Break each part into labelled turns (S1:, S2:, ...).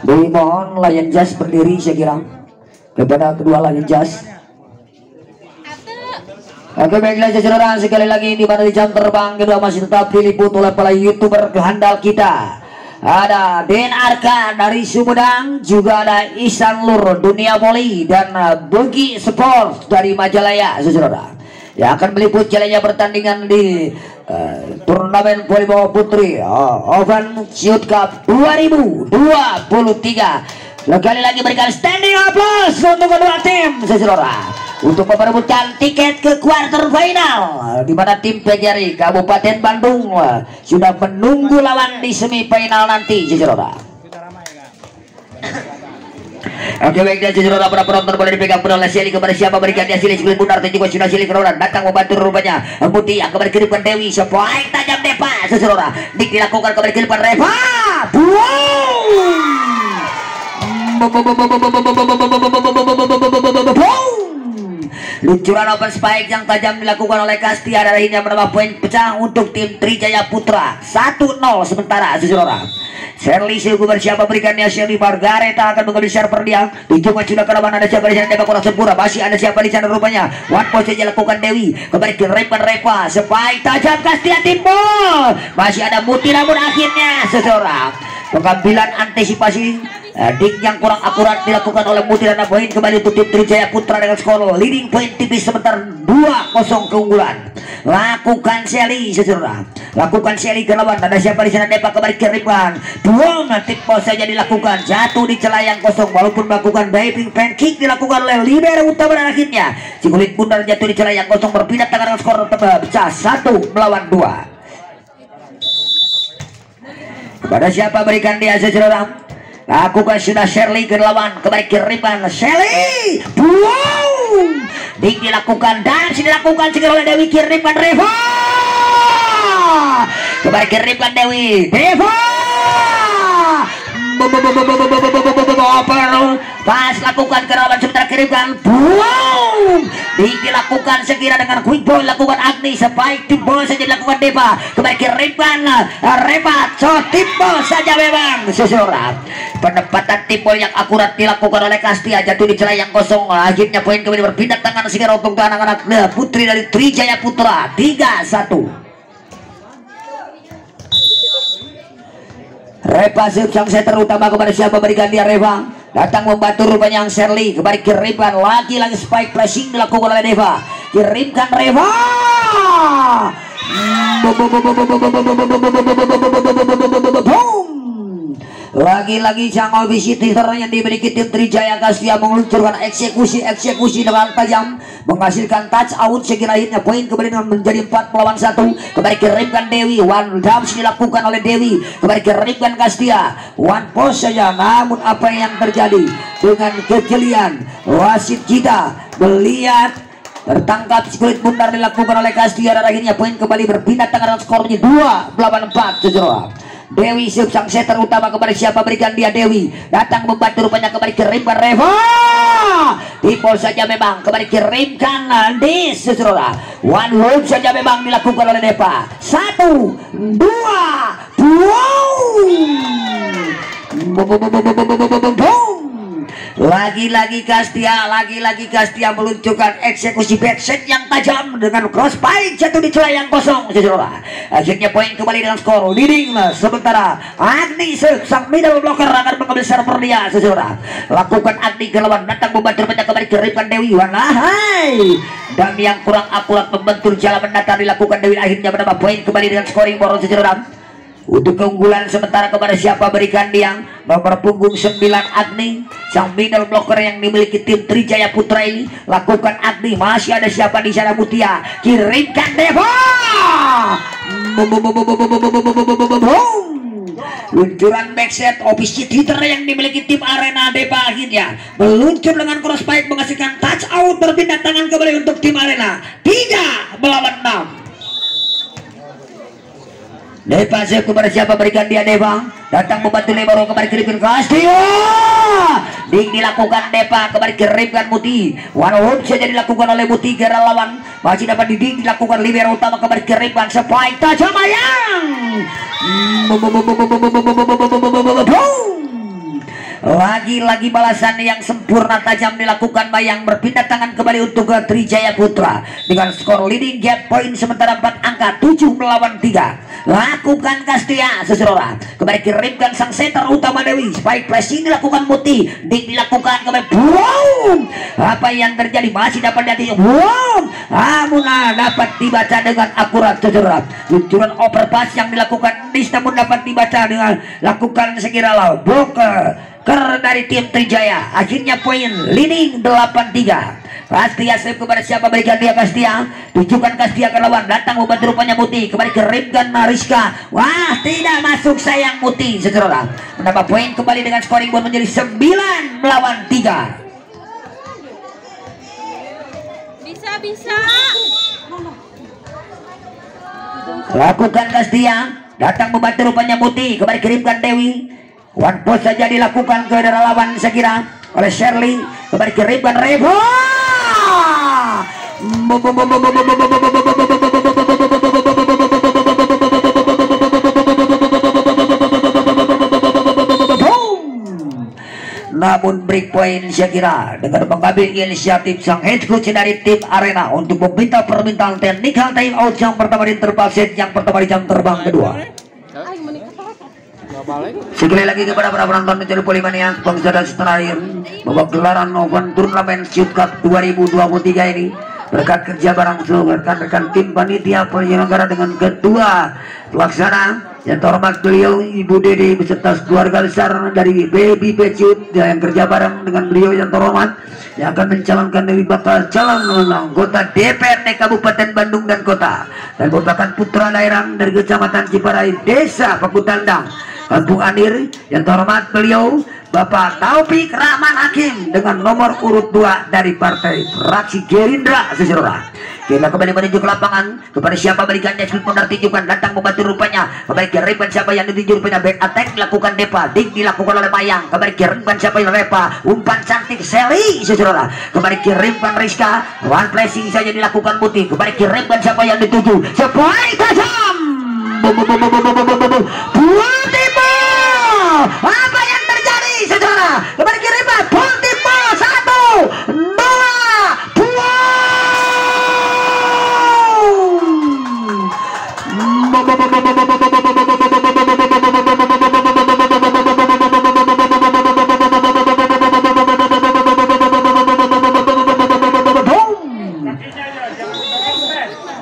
S1: Dimohon Lion Jazz berdiri saya kira kepada kedua Lion Jazz. Oke, baiklah saudara, sekali lagi di mana di jam terbang kedua masih tetap diliput oleh para YouTuber kehandal kita. Ada Den Arka dari Sumedang, juga ada Ihsan Lur Dunia Voli dan Bogi Sport dari Majalaya saudara. Yang akan meliput jalannya pertandingan di turnamen volleyball putri Open Shoot Cup 2023. Sekali lagi berikan standing applause untuk kedua tim saudara untuk memperebutkan tiket ke quarter final, di mana tim PGRI Kabupaten Bandung sudah menunggu lawan di semifinal nanti saudara. Oke, baik dan saudara, para penonton boleh dipegang oleh Seli kepada siapa berikan dia Seli Seli Bundar dan juga sudah Seli Kerolan datang membantu rupanya Muti yang kembali ke depan Dewi sepoin tajam Deva saudara. Dik dilakukan kembali ke depan Reva. Luncuran open spike yang tajam dilakukan oleh Kastia dan akhirnya menambah poin pecah untuk tim Trijaya Putra 1-0 sementara saudara. Sherly Silgu bersiap berikannya Sherly Margareta akan mengambil server dia. Dicoba sudah ke depan, ada siapa di sana Deva kurang sempurna, masih ada siapa di sana rupanya. One point saja lakukan Dewi kembali ke Reva spike tajam Kastia timbul. Masih ada Muti namun akhirnya saudara pengambilan antisipasi Dik yang kurang akurat dilakukan oleh Muti dan poin kembali untuk tim Trijaya Putra dengan skor leading poin tipis sebentar 2-0 keunggulan. Lakukan Shelly saudara, lakukan Shelly ke lawan, ada siapa di sana Deva kembali ke Riban. Buang tip bos saja dilakukan, jatuh di celah yang kosong walaupun melakukan diving pancake dilakukan oleh libero utama dan akhirnya si kulit bundar jatuh di celah yang kosong berpindah tangan dengan skor pecah 1-2. Kepada siapa berikan dia saudara? Lakukan sudah Sherly ke lawan kembali ke Riban Sherly buang Dik dilakukan dan dilakukan segera oleh Dewi ke Riban Reva kembali ke Riban Dewi Reva pas lakukan ke lawan sebentar ke Riban buang Dik dilakukan sekira dengan quick ball lakukan Agni sebaik tip ball saja dilakukan Deva kembali ke Riban Reva tip ball saja memang saudara. Penempatan tip ball yang akurat dilakukan oleh Kastia jatuh di celah yang kosong, akhirnya poin kembali berpindah tangan segera untuk anak-anak putri dari Trijaya Putra 3-1. Reva sang setter utama kepada siapa berikan dia Reva datang membantu rupanya yang Sherly kembali kirimkan lagi spike pressing dilakukan oleh Deva kirimkan Reva lagi-lagi sang visitor yang dimiliki tim Trijaya Kastia meluncurkan eksekusi dengan tajam menghasilkan touch out sekira akhirnya poin kembali menjadi 4-1 kembali kirimkan Dewi one dams dilakukan oleh Dewi kembali kirimkan Kastia one post saja namun apa yang terjadi dengan kejelian wasit kita melihat tertangkap kulit bundar dilakukan oleh Kastia dan akhirnya poin kembali berpindah tangan skornya 2-4 saudara. Dewi sang setter utama kembali siapa berikan dia Dewi datang membantu rupanya kembali kirimkan Reva tipol saja memang kembali kirimkan di saudara one hook saja memang dilakukan oleh Deva 1-2 lagi-lagi Kastia meluncurkan eksekusi backset yang tajam dengan cross pike jatuh di celah yang kosong saudara. Akhirnya poin kembali dengan skor leading sementara Agni sang middle blocker akan mengambil server dia saudara. Lakukan Agni ke lawan datang membantu banyak kembali kirimkan Dewi Wanahai dan yang kurang akurat membentur jalan mendatar dilakukan Dewi akhirnya menambah poin kembali dengan scoring boros saudara. Untuk keunggulan sementara kepada siapa berikan dia nomor punggung 9 Agni sang middle blocker yang dimiliki tim Trijaya Putra ini. Lakukan Agni masih ada siapa di sana Mutia kirimkan Deva luncuran backset ofisi hitter yang dimiliki tim Arena Deva akhirnya meluncur dengan cross pipe menghasilkan touch out berpindah tangan kembali untuk tim Arena 3-6. Deva kepada siapa berikan dia Deva datang membantu Lebaro kembali kirimkan Kastia Dik dilakukan Deva kembali kirimkan Muti one hook saja dilakukan oleh Muti gara lawan masih dapat Dik dilakukan libero utama kembali kirimkan spike tajam ayang Lagi-lagi balasan yang sempurna tajam dilakukan Mayang, berpindah tangan kembali untuk ke Trijaya Putra dengan skor leading gap point sementara 4 angka 7 melawan 3. Lakukan Kastia Seserora, kembali kirimkan sang center utama Dewi, spike pressing dilakukan Muti, dilakukan kembali boom. Apa yang terjadi masih dapat dihati boom. Amuna dapat dibaca dengan akurat Seserora. Luncuran overpass yang dilakukan Dis namun dapat dibaca dengan lakukan sekira bloker dari tim Trijaya. Akhirnya poin leading 8-3. Kastia save kepada siapa, berikan dia Kastia, tunjukkan Kastia ke lawan, datang membantu rupanya Muti, kembali kirimkan Mariska, wah tidak masuk sayang Muti. Seterusnya menambah poin kembali dengan scoring board menjadi 9 melawan 3.
S2: Bisa
S1: Lakukan Kastia, datang membantu rupanya Muti, kembali kirimkan Dewi. One post saja dilakukan ke daerah lawan sekira oleh Shirley, kembali kirimkan Revo. Namun break point Syakira dengan mengambil inisiatif sang head coach dari tim Arena untuk meminta permintaan technical time out yang pertama di interval set yang pertama di jam terbang kedua. Sekali lagi kepada para penonton mencari polimania bangsa dan setanah bahwa gelaran Open Turnamen Shoot Cup 2023 ini berkat kerja bareng seluruh rekan-rekan tim panitia penyelenggara dengan ketua pelaksana yang terhormat beliau Ibu Dede beserta keluarga besar dari Baby Pecut yang kerja bareng dengan beliau yang terhormat yang akan mencalonkan dari bakal calon anggota DPRD Kabupaten Bandung dan Kota dan merupakan putra daerah dari Kecamatan Ciparai Desa Pakutandang Kampung Anir yang terhormat beliau Bapak Taufik Rahman Hakim dengan nomor urut 2 dari Partai Fraksi Gerindra. Seserora kita kembali menuju ke lapangan, kepada siapa berikannya speed pun tunjukkan, datang membantu rupanya kembali kirimkan siapa yang dituju rupanya back attack dilakukan Depa, Dik dilakukan oleh Mayang, kembali kirimkan siapa yang Repa, umpan cantik Seli. Seserora kembali kirimkan Rizka, one pressing saja dilakukan Muti, kembali kirimkan siapa yang dituju spike tajam Pultimo. Apa yang terjadi saudara? Kembali kirimkan Pultimo 1, 2,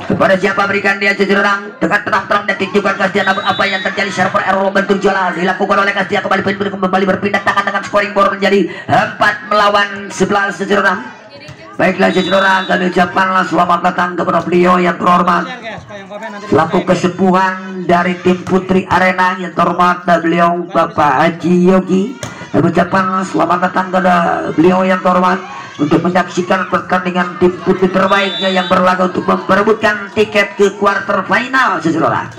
S1: kepada siapa berikan dia jurang dengan terang-terang dan tunjukkan Kastia. Namun apa yang terjadi server error bentuk jalan dilakukan oleh Kastia, kembali berpindah tangan dengan scoring board menjadi 4 melawan 11 jurang. Baiklah jurang, kami ucapkanlah selamat datang kepada beliau yang terhormat selaku kesepuhan dari tim Putri Arena yang terhormat beliau Bapak Haji Yogi. Kami ucapkan selamat datang kepada beliau yang terhormat untuk menyaksikan pertandingan tim putri terbaiknya yang berlaga untuk memperebutkan tiket ke quarter final. Seserora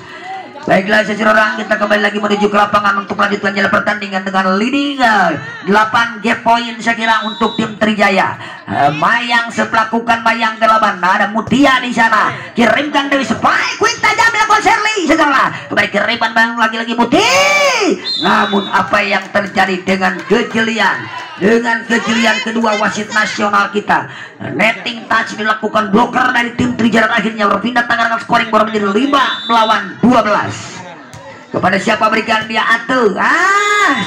S1: baiklah seserora, kita kembali lagi menuju ke lapangan untuk melanjutkan jalan pertandingan dengan leading 8 gap point saya kira untuk tim Trijaya. Mayang melakukan Mayang ke laban, ada Mutia di sana, kirimkan dari spike quick tajam dilakukan Shirley. Seserora kembali kirimkan Mayang lagi-lagi Muti. Namun apa yang terjadi dengan kejelian kedua wasit nasional kita, netting touch dilakukan bloker dari tim Trijaya, akhirnya berpindah tangan dengan scoring board menjadi 5 melawan 12. Kepada siapa berikan dia Ate,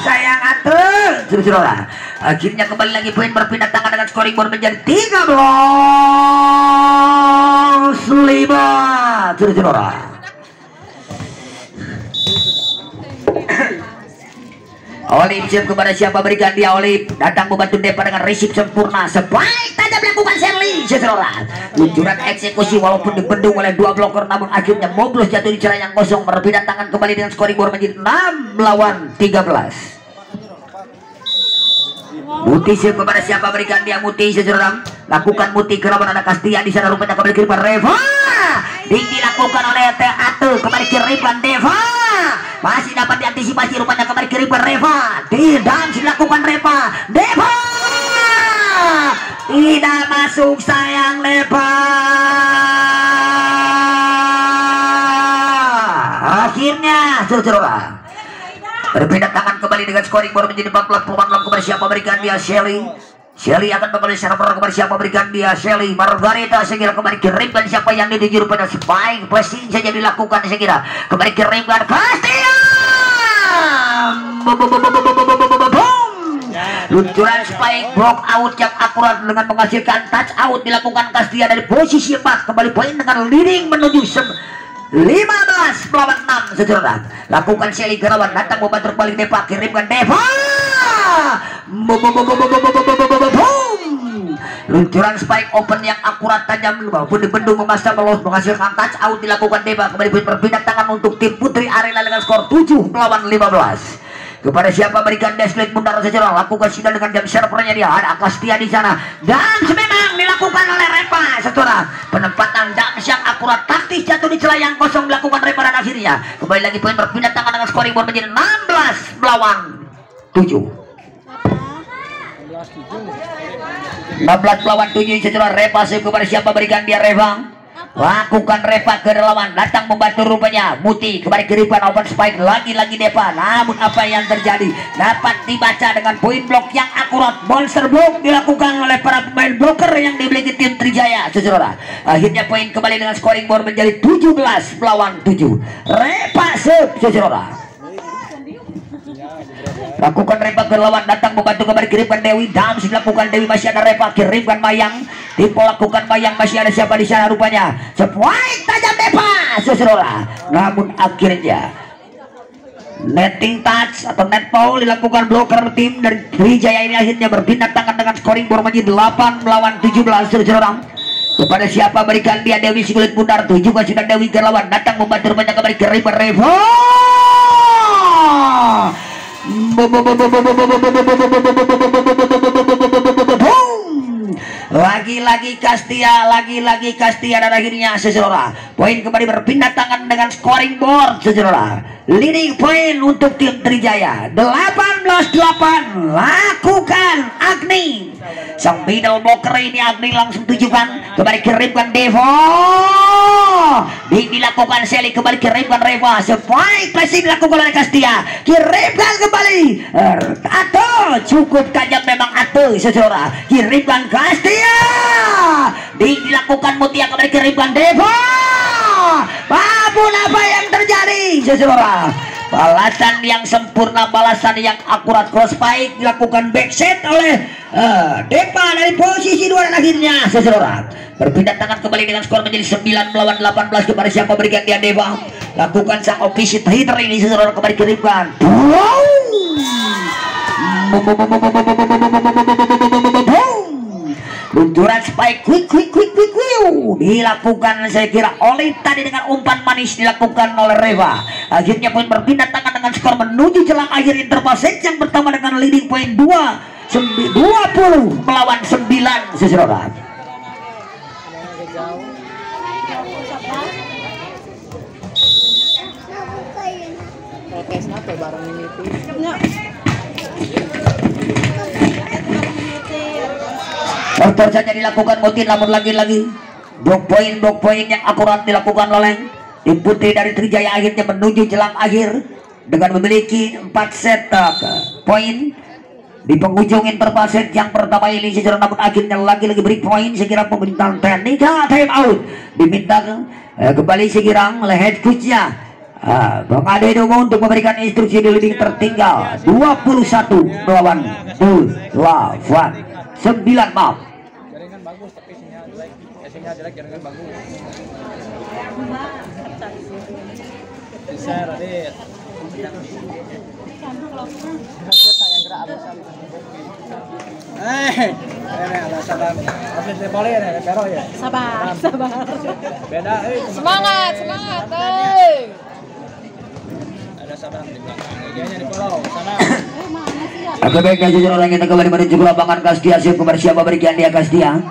S1: sayang Ate. Saudara akhirnya kembali lagi poin berpindah tangan dengan scoring board menjadi 13-5. Saudara Olip siap kepada siapa berikan dia Olip, datang membantu Depa dengan resip sempurna, sebaik tajam dilakukan Shirley. Seserora luncuran eksekusi walaupun dibendung oleh 2 bloker, namun akhirnya Moblus jatuh di celah yang kosong, berpindah tangan kembali dengan scoring board menjadi 6 melawan 13. Muti siap kepada siapa berikan dia Muti. Seserora lakukan Muti ke lawan, ada Kastia di sana rupanya kembali kirimkan Reva, dilakukan oleh Ate, kembali kirimkan Deva, masih dapat diantisipasi rupanya kembali kirimkan Reva, tidak dilakukan Reva, Deva tidak masuk sayang Deva. Akhirnya saudara Berpindah tangan kembali dengan scoring board menjadi 14 peluang kepada siapa berikan dia Shelly. Shelly akan kembali server kepada siapa berikan dia Shelly. Margarita segera kembali kirimkan siapa yang dituju pada spike passing saja dilakukan segera kembali kirimkan Castia. Luncuran spike block out yang akurat dengan menghasilkan touch out dilakukan Castia dari posisi 4 kembali poin dengan leading menuju 15 melawan 6 saudara. Lakukan Shelly Gerawan datang membantu kembali Deva kirimkan Deva. Luncuran spike open yang akurat tajam maupun dibendung memasang melos menghasilkan touch out dilakukan Deva kembali berpindah tangan untuk tim Putri Arena dengan skor 7 melawan 15. Kepada siapa berikan deslet mundur saja lakukan sidang dengan jam servernya dia ada Castia di sana dan memang dilakukan oleh Reva saudara. Penempatan jam yang akurat taktis jatuh di celah yang kosong dilakukan Reva dan akhirnya kembali lagi poin berpindah tangan dengan scoring board menjadi 16 melawan 7. 16 melawan 7 saudara. Reva kepada siapa berikan dia Reva. Lakukan Reva ke relawan datang membantu rupanya Muti kembali kirimkan open spike lagi-lagi Deva. Namun apa yang terjadi dapat dibaca dengan poin blok yang akurat. Monster block dilakukan oleh para pemain blocker yang dimiliki tim Trijaya saudara. Akhirnya poin kembali dengan scoring board menjadi 17 melawan 7. Reva saudara. Lakukan Reva ke lawan datang membantu kembali kirimkan Dewi Dams dilakukan Dewi masih ada Reva kirimkan Mayang Timpo lakukan Mayang masih ada siapa di sana rupanya spike tajam Deva saudara. Namun akhirnya netting touch atau net foul dilakukan blocker tim dari Trijaya ini akhirnya berpindah tangan dengan scoring board menjadi 8 melawan 17 saudara. Kepada siapa berikan dia Dewi si kulit bundar tuh juga sudah Dewi ke lawan datang membantu rupanya kembali kirimkan Reva. Lagi-lagi Castia dan akhirnya saudara poin kembali berpindah tangan dengan scoring board saudara. Leading point untuk tim Trijaya 18-8 lakukan Agni sang middle blocker ini. Agni langsung tujukan kembali kirimkan Devo dilakukan Shelly kembali kirimkan Reva spike passing dilakukan oleh Castia kirimkan kembali atau cukup tajam memang atau saudara kirimkan Castia dilakukan Mutia kembali kirimkan Devo. Namun apa yang terjadi saudara? Balasan yang sempurna, balasan yang akurat cross spike dilakukan backset oleh Deva dari posisi 2 dan akhirnya saudara berpindah tangan kembali dengan skor menjadi 9 melawan 18 kepada siapa berikan dia Deva. Lakukan sang opposite hitter ini saudara kembali kirimkan. Luncuran spike quick dilakukan saya kira oleh tadi dengan umpan manis dilakukan oleh Reva. Akhirnya poin berpindah tangan dengan skor menuju jelang akhir interval set yang pertama dengan leading point 20 melawan 9 saudara. Motor saja dilakukan Mutin namun lagi-lagi block point yang akurat dilakukan oleh tim Putri dari Trijaya akhirnya menuju jelang akhir dengan memiliki 4 set poin di penghujung interval set yang pertama ini secara namun akhirnya lagi-lagi beri poin sekira pemerintahan teknik time out diminta kembali sekira oleh head coachnya Bang Ade Dongo untuk memberikan instruksi di leading tertinggal 21 melawan 9 maaf.
S3: Jaringan bagus tapi sinyal jelek, jaringan bagus. Bisa Radit. Yang gerak alasan. Alasan atlet boleh ya, pero ya.
S2: Sabar.
S3: Beda
S2: Semangat.
S3: Ada sabar di belakang. Kayaknya di follow sana.
S1: Oke baik guys, orang kita kembali menuju ke lapangan Castia. Siap kepada siapa berikan dia Castia.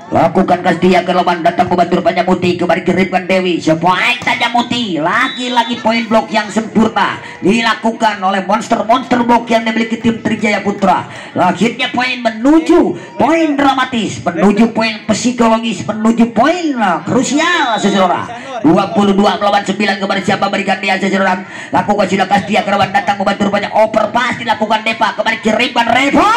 S1: Lakukan Kastia ke lawan datang membantu rupanya Muti kembali kirimkan Dewi sepoin saja Muti lagi-lagi poin blok yang sempurna dilakukan oleh monster blok yang dimiliki tim Trijaya Putra. Akhirnya poin menuju poin dramatis, menuju poin psikologis, menuju poin krusial saudara. 22 melawan 9 kembali siapa berikan dia saudara. Lakukan sudah Kastia ke lawan datang membantu rupanya overpass dilakukan Depa kembali kirimkan Reva.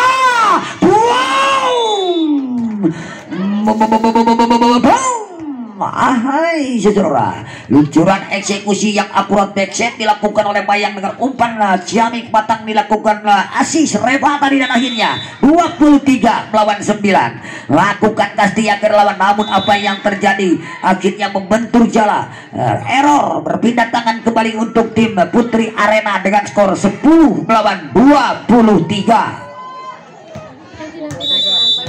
S1: Ahai saudara, luncuran eksekusi yang akurat backset dilakukan oleh Bayang dengan umpan Ciamik Batang dilakukan asis Reva tadi dan akhirnya 23 melawan 9 lakukan Kastia ke lawan. Namun apa yang terjadi akhirnya membentur jala error berpindah tangan kembali untuk tim Putri Arena dengan skor 10 melawan 23.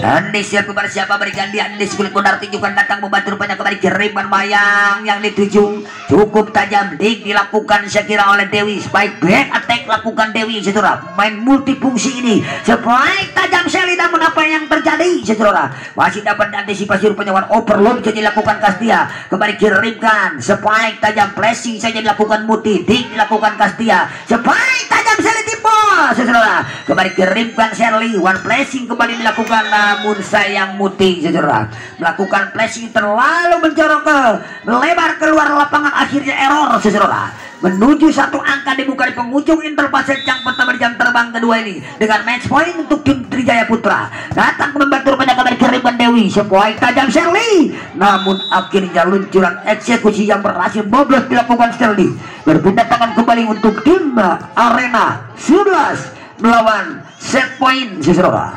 S1: Andis yang kembali siapa berikan dia Andis kulit benar tunjukkan datang membantu rupanya kembali kiriman Mayang yang dituju cukup tajam dilakukan sekira oleh Dewi spike back attack lakukan Dewi saudara main multifungsi ini spike tajam sekali. Namun apa yang terjadi saudara masih dapat antisipasi rupanya one overload jadi dilakukan Kastia kembali kirimkan spike tajam flashing saja dilakukan Muti dilakukan Kastia spike tajam sekali tipe saudara kembali kirimkan Shirley one flashing kembali dilakukan. Namun sayang Muti saudara melakukan flashing terlalu mencorong ke melebar keluar lapangan akhirnya error saudara menuju satu angka dibuka di penghujung interpaset yang pertama di jam terbang kedua ini dengan match point untuk tim Trijaya Putra datang membantu rupanya kembali kirimkan Dewi sepoin tajam Shirley. Namun akhirnya luncuran eksekusi yang berhasil boblos dilakukan Shirley berpindah tangan kembali untuk tim Arena 11 melawan set point saudara.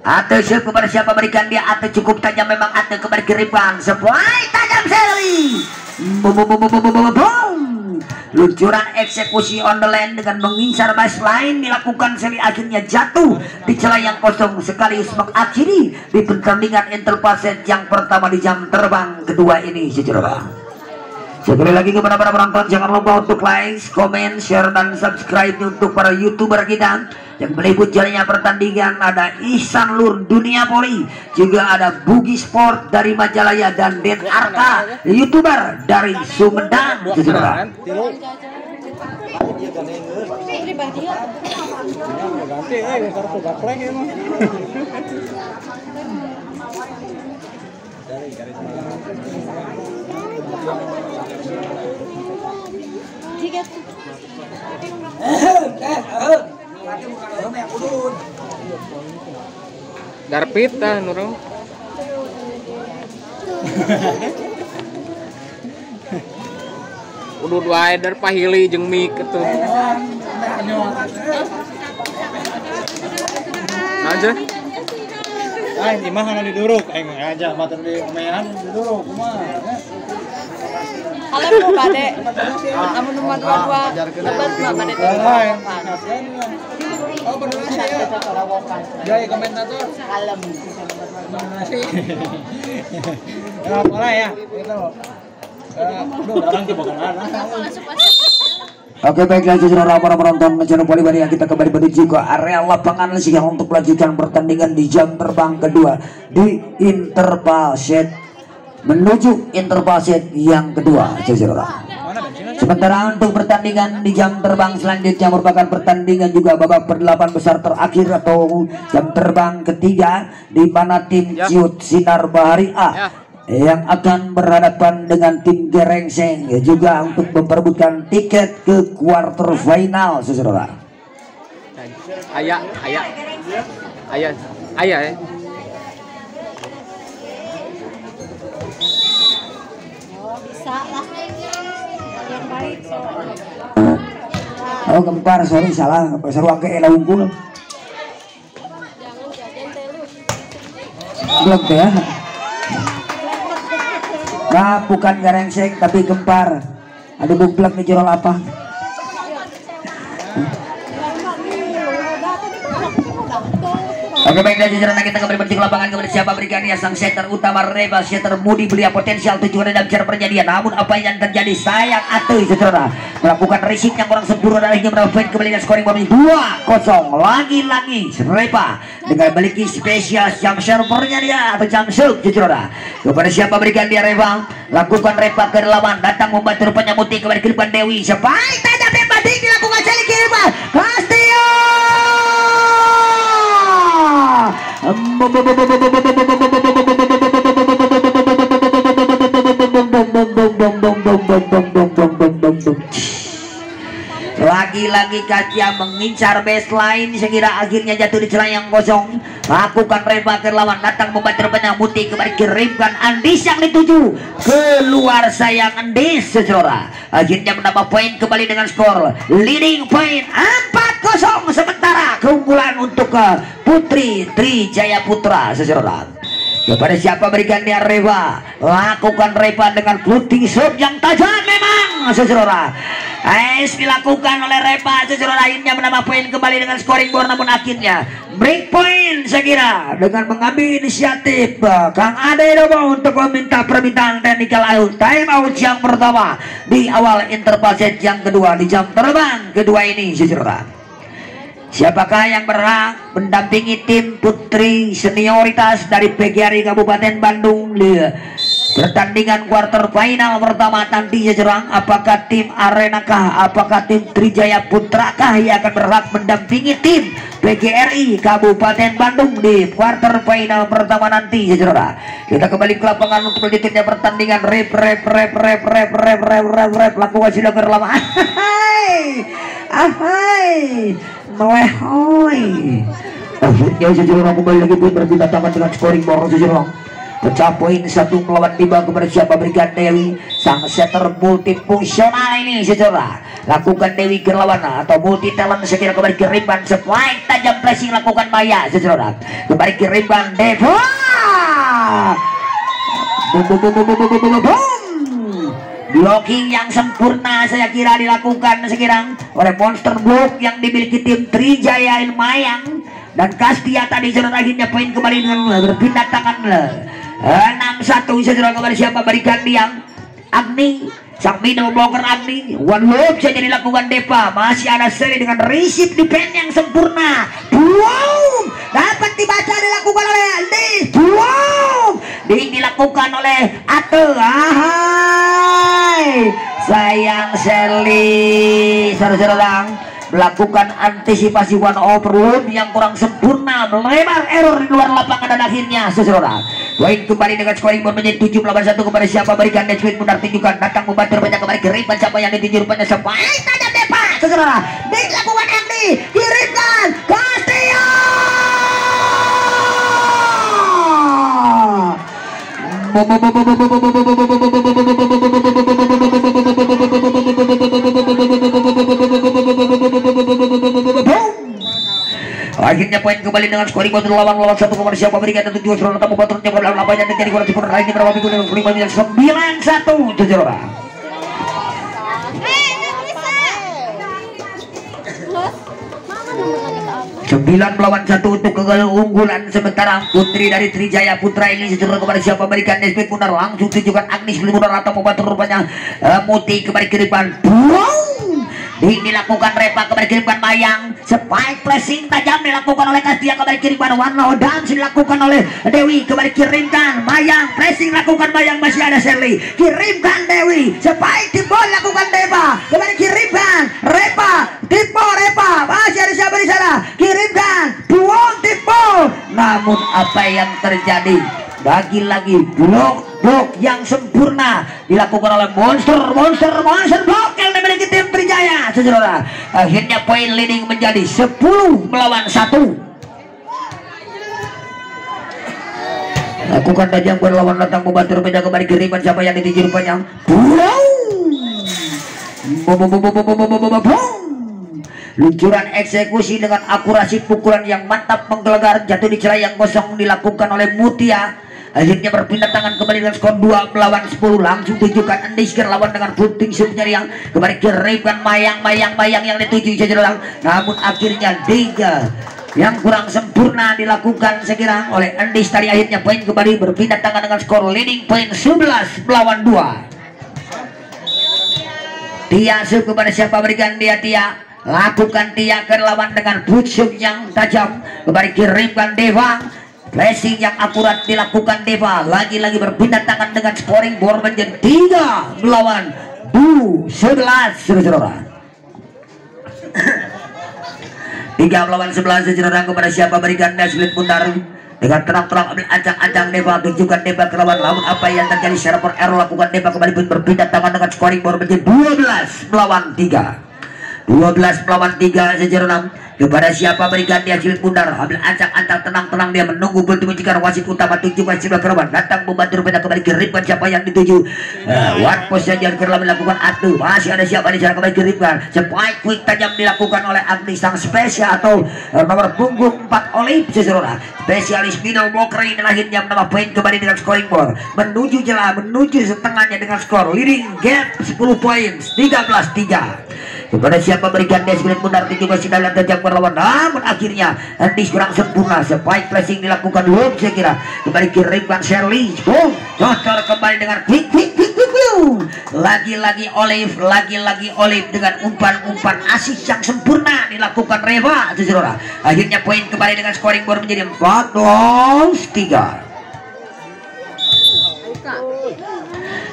S1: Atau kepada siapa berikan dia atau cukup tajam memang atau kembali kirimkan sepoin tajam Shirley. Luncuran eksekusi on the line dengan mengincar baseline dilakukan Shirley akhirnya jatuh di celah yang kosong sekaligus mengakhiri di pertandingan interpaset yang pertama di jam terbang kedua ini saudara. Sekali lagi kepada para penonton jangan lupa untuk like, comment, share dan subscribe untuk para youtuber kita yang meliput jalannya pertandingan. Ada Ihsan Lur Dunia Poli, juga ada Bugi Sport dari Majalaya dan Den Arta youtuber dari Sumedang saudara.
S3: Garpit dah nurung. Udah wae dar pahili jeung mik kitu. Aja. Di mah anu diduruk aing aja matur di omean diduruk kumaha.
S2: Kalau mau bade, kamu nomor 22, lebat mah bade tuh.
S3: Oh bener sih ya. Jadi komentator.
S2: Kalem.
S3: Ya pola ya gitu. Orang tuh bukan
S1: Oke baiklah saudara para penonton channel Polibari yang kita kembali menuju ke area lapangan Lesiang untuk melanjutkan pertandingan di jam terbang kedua di interpaset menuju interpaset yang kedua saudara. Sementara untuk pertandingan di jam terbang selanjutnya merupakan pertandingan juga babak berdelapan besar terakhir atau jam terbang ketiga di mana tim Ciut Sinar Bahari A yang akan berhadapan dengan tim Gerengseng juga untuk memperebutkan tiket ke quarter final saudara.
S3: Ayah.
S2: Bisa lah. Yang baik
S1: Oh Gempar sorry salah seruang ke Ela unggul.
S2: jangan jajan telu.
S1: Belum ya. Nah bukan Gerengseng tapi Gempar. Ada bublak nih jorol apa? Oke Oke baiklah jajaran kita kembali bercek lapangan kepada siapa berikannya sang setter utama Reba setter Mudi belia potensial tujuan dalam cara perjadian, namun apa yang terjadi sayang atuh saudara melakukan resip yang kurang sempurna dan hingga mendapatkan kembali dan scoring bola 2-0 lagi-lagi Reba dengan memiliki spesial jam servernya dia atau jam serve saudara kepada siapa berikan dia Reba lakukan Reba ke lawan datang membantu rupanya Muti kembali ke depan Dewi sebaik tajam Reba dilakukan sekali kiriman Castio lagi-lagi Kacia mengincar baseline sekira akhirnya jatuh di celah yang kosong lakukan Reba ke lawan datang membantu Muti kembali kirimkan Andis yang dituju keluar sayang Andis saudara akhirnya menambah poin kembali dengan skor leading point 4-0 sementara keunggulan untuk Putri Trijaya Putra saudara kepada siapa berikan dia Reba lakukan Reba dengan floating shot yang tajam memang saudara dilakukan oleh Reba saudara akhirnya menambah poin kembali dengan scoring board namun akhirnya break point saya kira dengan mengambil inisiatif Kang Ade Dobo untuk meminta permintaan technical out time out yang pertama di awal interval set yang kedua di jam terbang kedua ini saudara. Siapakah yang berhak mendampingi tim putri senioritas dari PGRI Kabupaten Bandung di pertandingan quarter final pertama nanti saudara? Apakah tim Arena kah? Apakah tim Trijaya Putra kah yang akan berhak mendampingi tim PGRI Kabupaten Bandung di quarter final pertama nanti saudara? Kita kembali ke lapangan untuk lanjutnya pertandingan rep lakukan silakan lama akhirnya saudara kembali lagi pun berbincang dengan scoring bola saudara pecah poin 1 melawan 5 kepada siapa berikan Dewi sang setter multifungsional ini saudara lakukan Dewi ke lawan atau multi talent sekira kembali kirimkan spike tajam pressing lakukan Maya saudara kembali kirimkan Deva blocking yang sempurna saya kira dilakukan sekarang oleh monster block yang dimiliki tim Trijaya Mayang dan Kastia tadi saudara akhirnya poin kembali dengan berpindah tangan 6-1 saudara kembali siapa berikan diam Agni sang middle blocker Agni one loop saja dilakukan Deva masih ada seri dengan receive defense yang sempurna wow dapat dibaca dilakukan oleh Aldi wow dilakukan oleh Ate sayang Shelly saudara melakukan antisipasi one overload yang kurang sempurna melebar error di luar lapangan dan akhirnya saudara poin kembali dengan scoring board menjadi 7-1 kepada siapa berikan netwin mudah tunjukkan datang membantu banyak kembali kirimkan siapa yang dituju rupanya sebaik tajam Deva saudara dilakukan Andy kirimkan Castillo akhirnya poin kembali dengan scoring bola lawan 1 kepada siapa berikan dan 7 saudara tamu baturnya pada apa yang terjadi kurang sempurna kali ini berapa minggu dengan 9-1 saudara. Sembilan melawan 1 untuk keunggulan sementara putri dari Trijaya Putra ini saudara kepada siapa berikan Nesbit Munar langsung tujukan Agnis Munar atau membantu rupanya Muti kembali ke depan dilakukan Reva kembali kirimkan Mayang spike pressing tajam dilakukan oleh Kastia kembali kirimkan Warno Dance dilakukan oleh Dewi kembali kirimkan Mayang pressing lakukan Mayang masih ada Shelly kirimkan Dewi spike timbul lakukan Deva kembali kirimkan Reva timbul Reva masih ada siapa di sana kirimkan buang timbul namun apa yang terjadi lagi-lagi blok yang sempurna dilakukan oleh monster blok yang dimiliki tim Trijaya saudara akhirnya poin leading menjadi 10-1 lakukan tajam berlawan datang membantu rupanya kembali kiriman siapa yang dituju rupanya luncuran eksekusi dengan akurasi pukulan yang mantap menggelegar jatuh di celah yang kosong dilakukan oleh Mutia akhirnya berpindah tangan kembali dengan skor 2 melawan 10 langsung tujukan Andis lawan dengan putting shootnya yang kembali kirimkan Mayang yang dituju saja namun akhirnya yang kurang sempurna dilakukan sekira oleh Andis. Tadi akhirnya poin kembali berpindah tangan dengan skor leading poin 11 melawan 2. Tia Su kepada siapa, berikan dia Tia, lakukan Tia ke lawan dengan pucuk yang tajam, kembali kirimkan Deva, flashing yang akurat dilakukan Deva, lagi-lagi berpindah tangan dengan scoring board menjadi 3 melawan 11 saudara. 3 melawan 11 saudara, kepada siapa, berikan dia split pundar dengan terang-terang ambil ancang-ancang Deva, tunjukkan Deva ke lawan, namun apa yang terjadi, server error, lakukan Deva kembali pun berpindah tangan dengan scoring board menjadi 12 melawan 3. 12 melawan 3 saudara. Kepada siapa, berikan dia cilik pundar, ambil ancang-ancang, tenang-tenang dia menunggu bertemu jika wasit utama tunjukkan sebelah kerabat datang membantu rupanya kembali kirimkan siapa yang dituju. One post saja kerla melakukan atu, masih ada siapa di sana, kembali kirimkan spike quick tajam dilakukan oleh Agni sang spesial atau nomor punggung 4 Olive saudara, spesialis middle blocker ini akhirnya menambah poin kembali dengan scoring board menuju jelas, menuju setengahnya dengan skor leading gap 10 poin 13-3. Kepada siapa, berikan dia split pundar, juga sidalan tajam berlawan, namun akhirnya Andis kurang sempurna, spike flashing dilakukan Wolf saya kira, kembali kirimkan Shirley, boom, cocor kembali dengan quick, lagi-lagi Olive dengan umpan asis yang sempurna dilakukan Reva saudara. Akhirnya poin kembali dengan scoring board menjadi 14-3.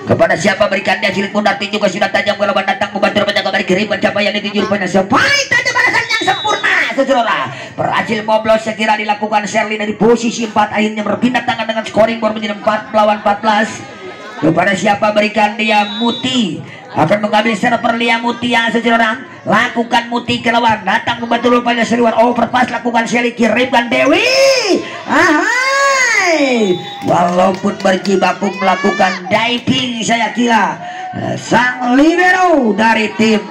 S1: Kepada siapa, berikan dia cilik pundar, juga sudah tajam ke lawan, datang membantu rupanya kembali kirimkan siapa yang dituju rupanya spike tajam balasan yang sempurna saudara. Berhasil moblos sekira dilakukan Shirley dari posisi 4, akhirnya berpindah tangan dengan scoring board menjadi 4 melawan 14. Kepada siapa, berikan dia Muti, akan mengambil server Lia Muti ya saudara, lakukan Muti ke lawan, datang membantu rupanya Seriwan overpass, lakukan Shirley, kirimkan Dewi. Walaupun berjibaku melakukan diving saya kira sang libero dari tim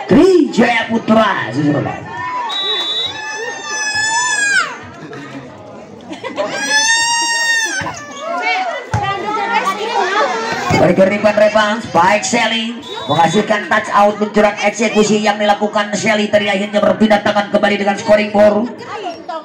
S1: Trijaya Putra saudara. Berkiriman revans baik Shelly menghasilkan touch out, mencurang eksekusi yang dilakukan Shelly tadi akhirnya berpindah tangan kembali dengan scoring board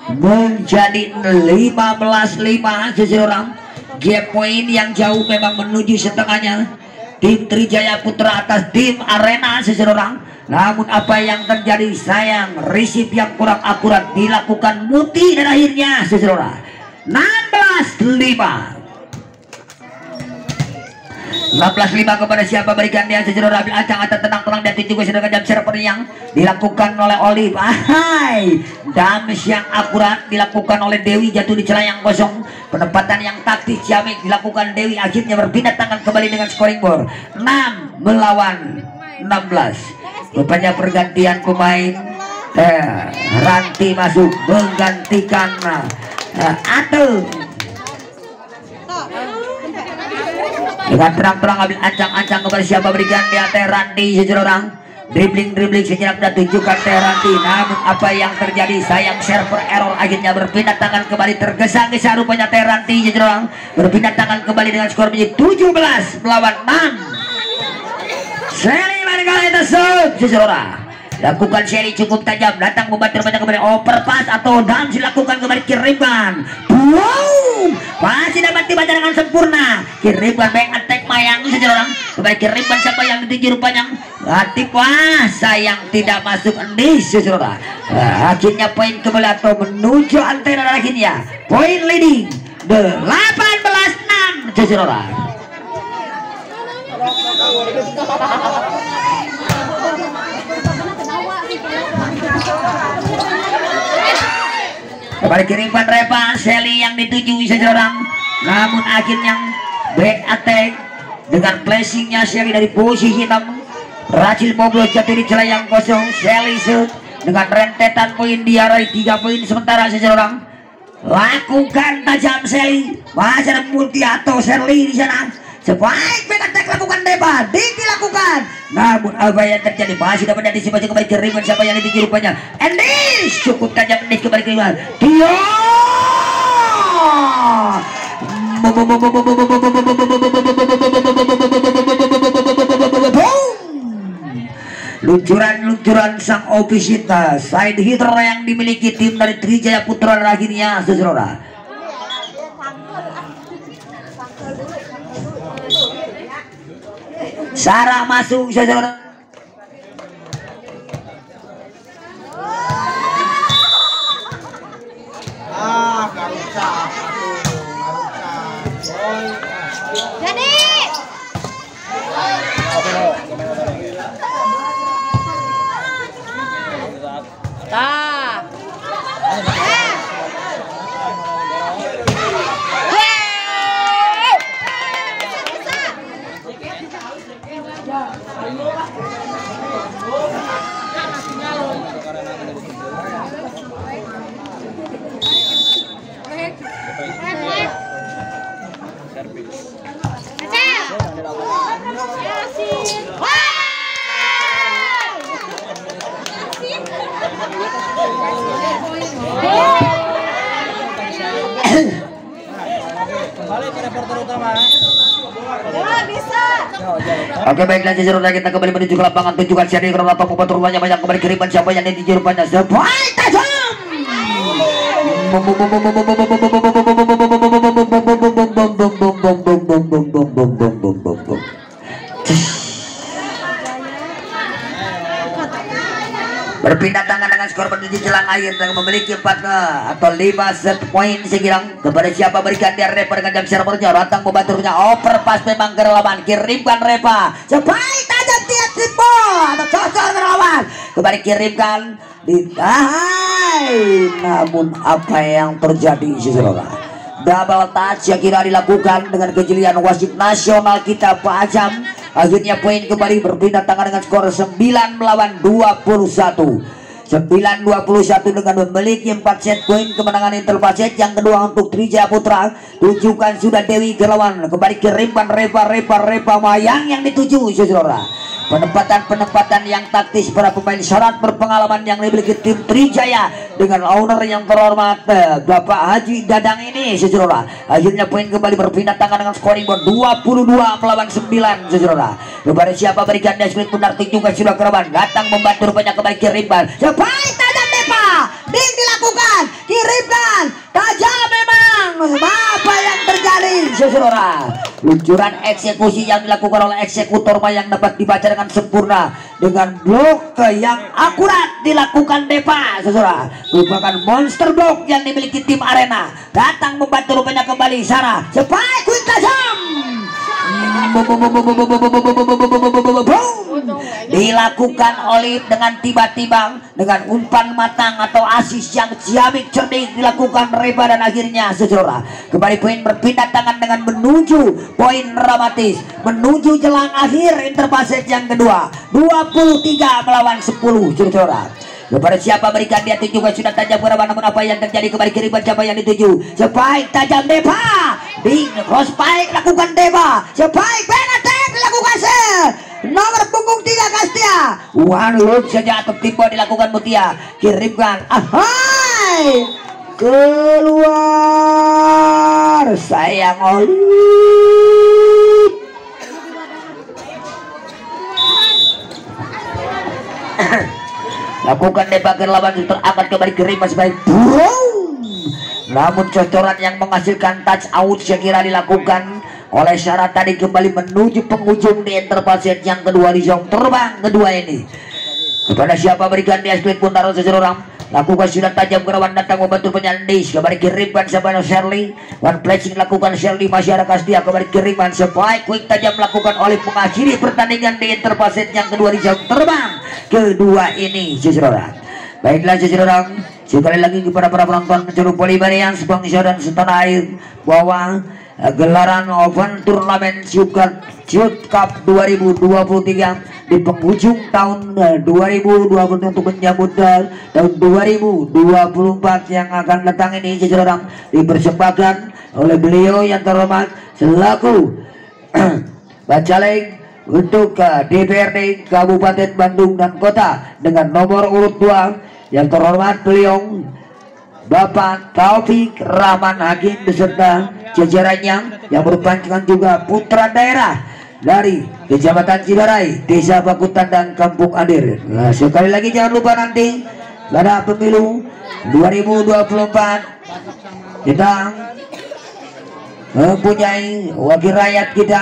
S1: menjadi 15-5 seseorang. Gap point yang jauh memang menuju setengahnya tim Trijaya Putra atas tim Arena seseorang. Namun apa yang terjadi, sayang receive yang kurang akurat dilakukan Muti dan akhirnya seseorang 16-5. 15-5 kepada siapa, berikan dia sejarah ambil acang-acang, tenang-tenang dan juga sedangkan jam server yang dilakukan oleh Olive. Damage yang akurat dilakukan oleh Dewi, jatuh di celah yang kosong, penempatan yang taktis Jamik dilakukan Dewi, akhirnya berpindah tangan kembali dengan scoring board 6 melawan 16. Rupanya pergantian pemain, Ranti masuk menggantikan Atul. Dengan terang-terang ambil ancang-ancang kepada siapa, berikan dia Ranti seorang dribbling sejenak dan tunjukkan Ranti. Namun apa yang terjadi, sayang server error, akhirnya berpindah tangan kembali, tergesa-gesa rupanya Ranti seorang berpindah tangan kembali dengan skor menjadi 17 melawan 6. Shelly kali tersebut seorang lakukan Shelly cukup tajam, datang membantu rupanya kembali overpass atau down dilakukan kembali, kirimkan wow, masih dapat dibaca dengan sempurna, kirimkan back attack Mayang seorang kembali, kirimkan siapa yang dituju rupanya Latif. Wah sayang tidak masuk di seorang. Akhirnya poin kembali atau menuju antena akhirnya poin leading 18-6 seorang. Kembali kirimkan Reva Shelly yang dituju seorang, namun akhirnya back attack dengan flashingnya Shelly dari posisi 6 berhasil boblos, jatuh di celah yang kosong. Shelly shoot dengan rentetan poin diarai 3 poin sementara seorang, lakukan tajam Shelly, masih ada Multi atau Shelly di sana. Sebaik back attack lakukan Deva, dilakukan. Namun apa yang terjadi, masih dapat diantisipasi kembali kirimkan siapa yang dituju rupanya Endis, cukup tajam Endis kembali kirimkan dia Luncuran sang ofisita side hitter yang dimiliki tim dari Trijaya Putra dan akhirnya saudara. Sarah masuk saudara.
S2: Jadi.
S3: Kembali ke reporter utama.
S2: Bisa.
S1: Oke, baiklah saudara, kita kembali menuju ke lapangan tunjukkan seri karena lapang membantu rumahnya banyak kembali kiriman siapa yang dituju rupanya sebaik tajam. Berpindah tangan dengan skor menuju jelang akhir dan memiliki 4 atau 5 set poin sekirang kepada siapa berikan dia Repa dengan jam servernya datang membantunya overpass memang kerelawan kirimkan Repa sebaik tajam tiap tipe atau cocok kerelawan kembali kirimkan ditahan namun apa yang terjadi saudara double touch yang kira dilakukan dengan kejelian wasit nasional kita Pak Ajam. Akhirnya poin kembali berpindah tangan dengan skor 9 melawan 21. 9-21 dengan memiliki 4 set poin kemenangan interpaset yang kedua untuk Trijaya Putra. Tunjukkan sudah Dewi Gelawan kembali kirimkan Repa Mayang yang dituju saudara. Penempatan yang taktis para pemain syarat berpengalaman yang dimiliki tim Trijaya dengan owner yang terhormat Bapak Haji Dadang ini saudara. Akhirnya poin kembali berpindah tangan dengan scoring board 22 melawan 9 saudara. Kepada siapa berikan dashboard benar tunjukkan sudah kerabat datang membantu rupanya kembali kirimkan sebaik tajam Depa ding dilakukan kirimkan tajam memang apa yang terjadi saudara. Luncuran eksekusi yang dilakukan oleh eksekutor yang dapat dibaca dengan sempurna dengan blok yang akurat dilakukan Depa saudara. Merupakan monster blok yang dimiliki tim Arena datang membantu rupanya kembali Sarah sebaik quick tajam dilakukan oleh dengan tiba-tiba dengan umpan matang atau asis yang ciamik cerdik dilakukan Repa dan akhirnya saudara kembali poin berpindah tangan dengan menuju poin dramatis menuju jelang akhir interpaset yang kedua 23 melawan 10 saudara. Kepada siapa berikan dia tunjukkan sudah tajam berapa namun apa yang terjadi kembali kiriman siapa yang dituju sebaik tajam Depa ding cross spike lakukan Depa sebaik penetrate dilakukan nomor punggung 3 Kastia one look saja atau tipe dilakukan Mutia kirimkan ahai keluar sayang Oli lakukan tembakan lawan terangkat kembali kirimkan sebaik namun cocoran yang menghasilkan touch out sekira dilakukan oleh syarat tadi kembali menuju penghujung di interpaset yang kedua di zone terbang kedua ini. Kepada siapa berikan dia split pun taruh seseorang lakukan sudah tajam kerawan datang membantu penyandis kembali kirimkan sebanyak Shirley one flashing lakukan Shirley masyarakat dia kembali kirimkan sebaik quick tajam lakukan oleh pengakhiri pertandingan di interpaset yang kedua di zone terbang kedua ini saudara. Baiklah saudara sekali lagi kepada para penonton seluruh Polybarian sponsor dan setanah air bahwa gelaran Open Turnamen Sugar Youth Cup 2023 di penghujung tahun 2020 untuk menyambut tahun 2024 yang akan datang ini saudara dipersembahkan oleh beliau yang terhormat selaku Bacalek untuk DPRD Kabupaten Bandung dan Kota dengan nomor urut 2 yang terhormat beliau Bapak Taufik Rahman Hakim beserta jajarannya yang merupakan juga putra daerah dari Kecamatan Cibarai, Desa Bakutan dan Kampung Adir. Nah, sekali lagi jangan lupa nanti pada pemilu 2024 kita mempunyai wakil rakyat kita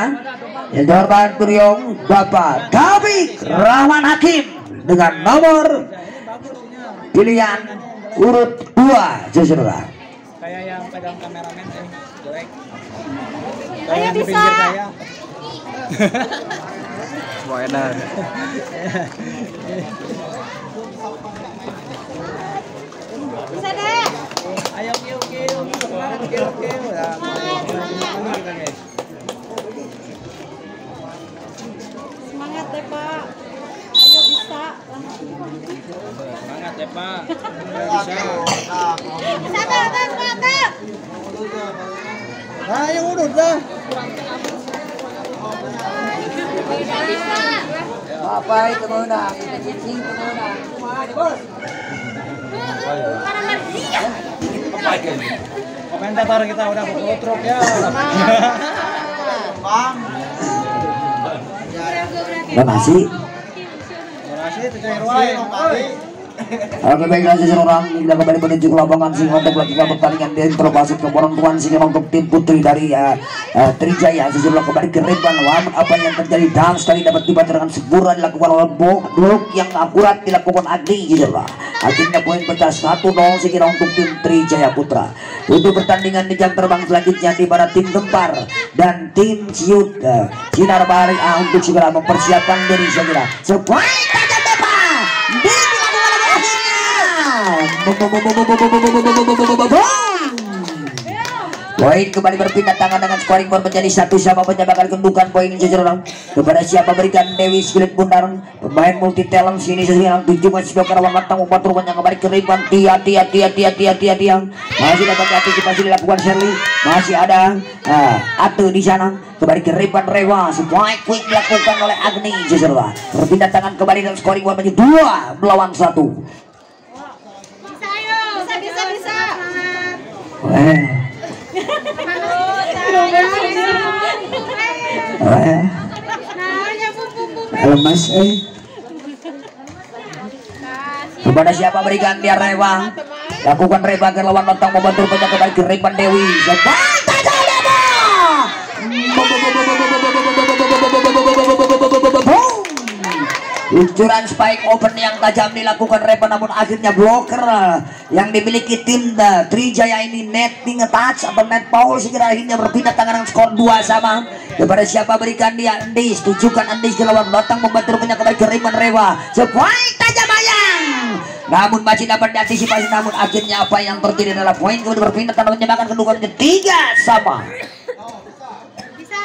S1: yang terhormat Beliau Bapak Taufik Rahman Hakim dengan nomor pilihan urut 2, saudara.
S3: Kayak yang pegang kameramen jelek.
S2: Ayo bisa.
S3: Wah, enak.
S2: Bisa deh.
S3: Ayo kiu.
S2: Semangat deh Pak. Ayo bisa.
S3: Semangat ya Pak. Bisa.
S2: Semangat.
S3: Ayo urut dah.
S1: Apa itu menang?
S3: Komentator kita udah berkotrok ya. Bang.
S1: Makasih.
S3: Makasih Tete Irwai.
S1: Oke, baiklah seseorang kita kembali menuju ke lapangan sehingga untuk melakukan pertandingan di interpelasi kemudian tuan sehingga untuk tim putri dari Trijaya seseorang kembali ke Reban. Apa yang terjadi dan sekali dapat dibaca dengan sempurna dilakukan oleh blok yang akurat dilakukan Agni seseorang. Akhirnya poin pecah 1-0 sehingga untuk tim Trijaya Putra. Untuk pertandingan di jam terbang selanjutnya di mana tim Gempar dan tim Ciut Sinar Bahari untuk segera mempersiapkan diri segera. Sepoin tajam depan. Poin kembali berpindah tangan dengan scoring board menjadi 1 sama menjabakan kendukan poin seseorang kepada siapa berikan Dewi Spirit Bundar pemain multi talent sini seseorang 7 masih sebagai lawan matang membuat rumahnya kembali ke Riban dia masih dapat antisipasi dilakukan Shirley masih ada Atu di sana kembali ke Riban Rewa sebuah quick dilakukan oleh Agni seseorang berpindah tangan kembali dan scoring board menjadi 2 melawan 1.
S2: Bisa.
S1: Lemas kepada siapa berikan dia Rewa lakukan Rewa ke lawan notang membantu banyak kembali ke Reban Dewi luncuran spike open yang tajam dilakukan Reban namun akhirnya blocker yang dimiliki tim Trijaya ini netting touch atau net foul segera akhirnya berpindah tangan dengan skor 2 sama kepada siapa berikan dia Andis tujukan Andis ke lawan datang membantu banyak kembali ke Reban Rewa spike tajam ayang namun masih dapat diantisipasi namun akhirnya apa yang terjadi adalah poin kemudian berpindah tangan menyamakan kedudukan 3 sama.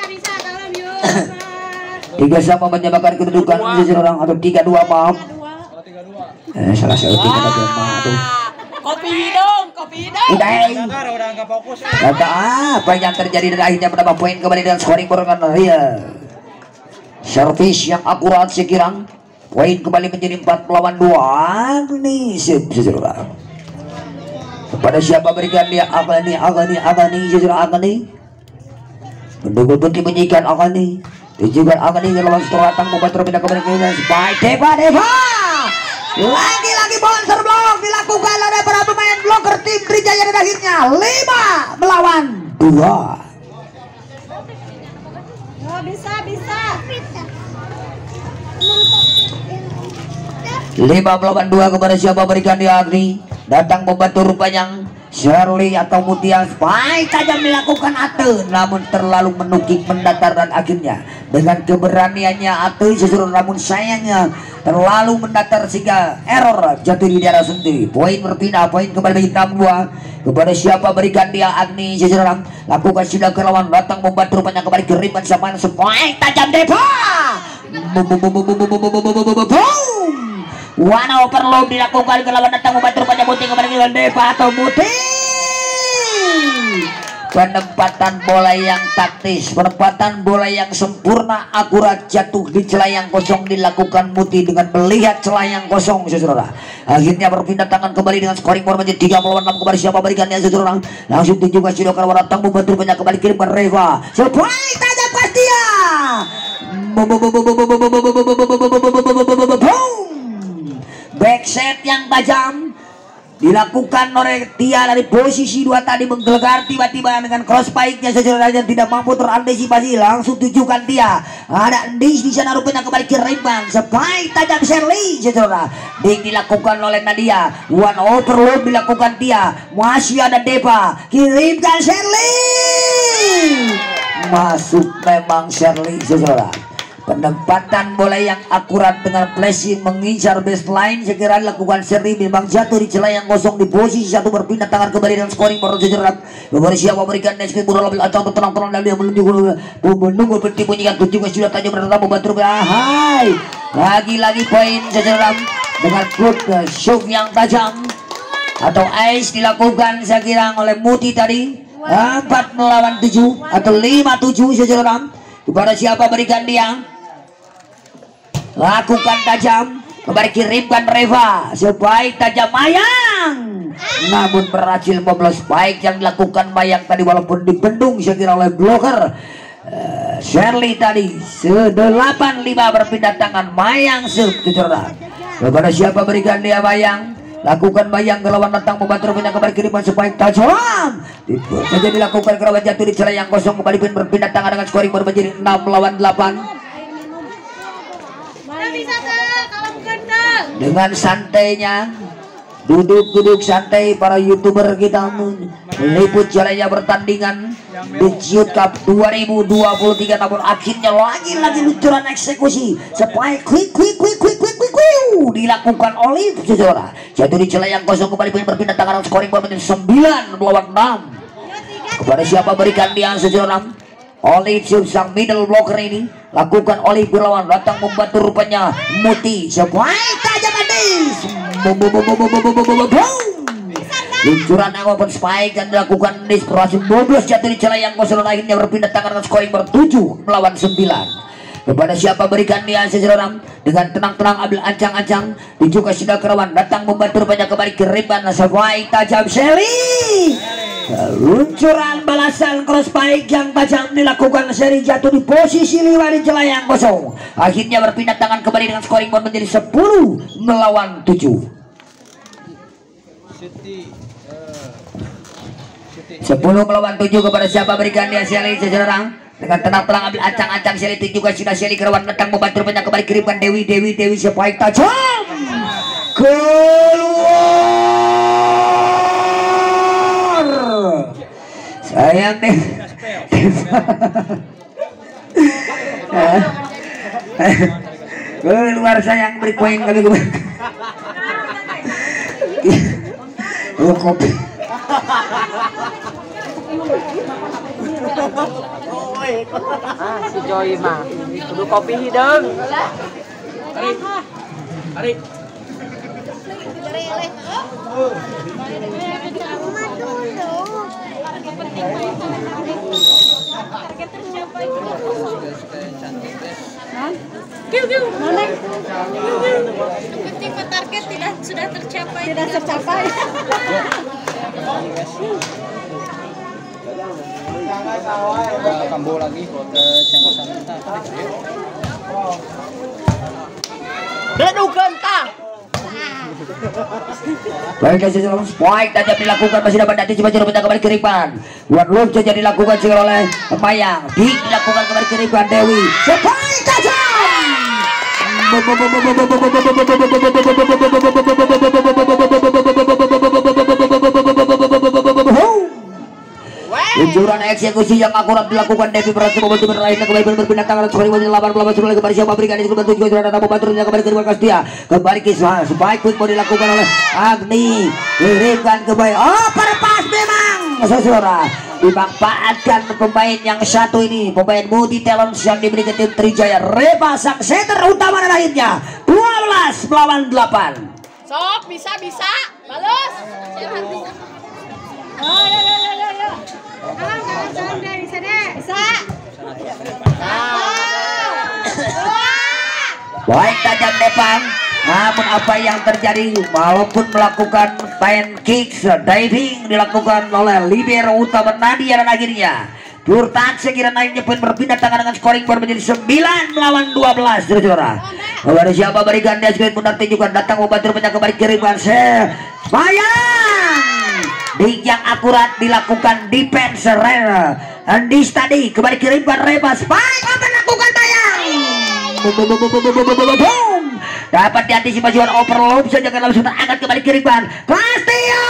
S2: Bisa tolong yuk.
S1: 3 sama menyamakan kedudukan seseorang atau 3-2 maaf. Salah satu 3-2 maaf tuh.
S2: Kopi dong.
S1: Udah
S3: enggak fokus.
S1: Kata apa yang terjadi dan akhirnya menambah poin kembali dengan scoring borongan Ria. Servis yang akurat sekirang poin kembali menjadi 4 melawan 2 nih seseorang. Kepada siapa berikan dia Agani seseorang Agani. Mendukung putih menyikan Agani. Juga akan ini lawan seteratang membuat terpindah kembali ke Spike Deva lagi monster block dilakukan oleh para pemain blocker tim Trijaya dan akhirnya 5 melawan 2.
S2: Bisa.
S1: 5 melawan 2 kepada siapa berikan dia Agni datang membantu rupanya Shirley atau Mutia Spike tajam dilakukan Ate namun terlalu menukik mendatar dan akhirnya dengan keberaniannya Ate sesuatu namun sayangnya terlalu mendatar sehingga error jatuh di daerah sendiri. Poin berpindah poin kembali menjadi 6-2 kepada siapa berikan dia Agni seseorang lakukan sudah ke lawan datang membantu rupanya kembali ke Riban sama Spike tajam Deva one overload dilakukan ke lawan datang membantu rupanya Muti kembali ke Deva atau Muti penempatan bola yang taktis penempatan bola yang sempurna akurat jatuh di celah yang kosong dilakukan Muti dengan melihat celah yang kosong saudara akhirnya berpindah tangan kembali dengan scoring board menjadi 3 melawan 6 kembali siapa berikannya saudara langsung juga sudah ke lawan datang membantu rupanya kembali ke Reva sebuah tajam Kastia Back set yang tajam dilakukan oleh Tia dari posisi 2 tadi, menggelegar tiba-tiba dengan cross pike-nya saudara, yang tidak mampu terantisipasi, langsung tujukan Tia. Ada Endis di sana rupanya kembali kirimkan spike tajam Shirley saudara. Dilakukan oleh Nadia, one overload dilakukan Tia, masih ada Deva, kirimkan Shirley, masuk memang Shirley saudara. Penempatan bola yang akurat dengan flashing mengincar baseline segera dilakukan Seri, memang jatuh di celah yang kosong di posisi 1, berpindah tangan kembali dan scoring baru sejerat. Beberapa memberikan next bola lebih acang tenang-tenang dan dia menunggu penting bunyikan tujuh sudah tajam berdatang membantu hai. Lagi-lagi poin sejerat dengan foot shoot yang tajam atau ice dilakukan saya kira oleh Muti tadi. 4 melawan 7 atau 5-7 sejerat. Kepada siapa berikan dia, lakukan tajam, kembali kirimkan Reva, sebaik tajam Mayang, namun berhasil memblos spike yang dilakukan Mayang tadi walaupun dibendung saya kira oleh blocker Shirley tadi. 8-5 berpindah tangan Mayang sejajar. Kepada siapa berikan dia Mayang, lakukan Mayang ke lawan datang membantu punya kembali kiriman spike tajam saja dilakukan ke lawan jatuh di celah yang kosong, kembali berpindah tangan dengan scoring baru menjadi 6 melawan 8. Dengan santainya duduk santai para youtuber kita meliput jalannya pertandingan di Ciut Cup 2023, namun akhirnya lagi-lagi luncuran eksekusi spike quick dilakukan oleh saudara, jatuh di celah yang kosong, kembali berpindah tangan scoring baru menjadi 9 melawan 6. Kepada siapa berikan dia saudara, oleh sang middle blocker ini lakukan oleh berlawan datang membantu rupanya Muti spike tajam Adis, luncuran yang open spike dan dilakukan disperasi boblos jatuh di celah yang kosong, akhirnya berpindah tangan dengan scoring ber 7 melawan 9. Kepada siapa berikan dia seseorang dengan tenang-tenang ambil ancang-ancang dijuga sudah kerawan datang membantu rupanya kembali kiriman spike tajam Shelly. Luncuran balasan cross spike yang tajam dilakukan Seri, jatuh di posisi 5 di celah yang kosong, akhirnya berpindah tangan kembali dengan scoring board menjadi 10 melawan 7. 10 melawan 7. Kepada siapa berikan dia Shelly seseorang dengan tenang-tenang ambil ancang-ancang Shelly juga sudah Shelly kerawan datang membantu rupanya kembali kirimkan Dewi spike tajam keluar. Sayang deh. Keluar sayang, beri poin kali gue. Kopi.
S2: Si Joy mah kudu kopi hidung. Ari.
S4: Tipe target sudah tercapai.
S3: Kambo lagi ke cengkosan kita.
S2: Dedukeun tah.
S1: Baik saja spike tajam dilakukan masih dapat dati coba pindah kembali kiriman. One loop saja dilakukan oleh Mayang. Dilakukan kembali kiriman Dewi. Spike tajam. Luncuran eksekusi yang akurat dilakukan Devi berhasil membantu berlain kembali berpindah tangan sekali wajib 8 kembali kepada siapa berikan itu juga sudah datang membantu kembali ke Kastia kembali ke spike pun mau dilakukan oleh Agni, kirimkan kembali overpass memang saudara, dimanfaatkan pemain yang satu ini, pemain multi talent yang diberikan tim Trijaya Reva sang center utama dan akhirnya 12 melawan 8.
S4: Sok bisa balas. Oh ya. Jangan deh, bisa deh. Bisa.
S1: Baik tajam depan, namun apa yang terjadi walaupun melakukan pancake diving dilakukan oleh libero utama Nadia dan akhirnya Pure touch sekira naiknya poin berpindah tangan dengan scoring board menjadi 9 melawan 12 saudara. Kepada siapa berikan dia sekali pun tunjukkan datang membantu banyak kembali kiriman Bayang. Dik yang akurat dilakukan defense Andi tadi kembali kirimkan rebas Bayang akan lakukan Bayang. Boom. Dapat diantisipasi oleh overload saja kalau sudah akan kembali kirimkan Castillo.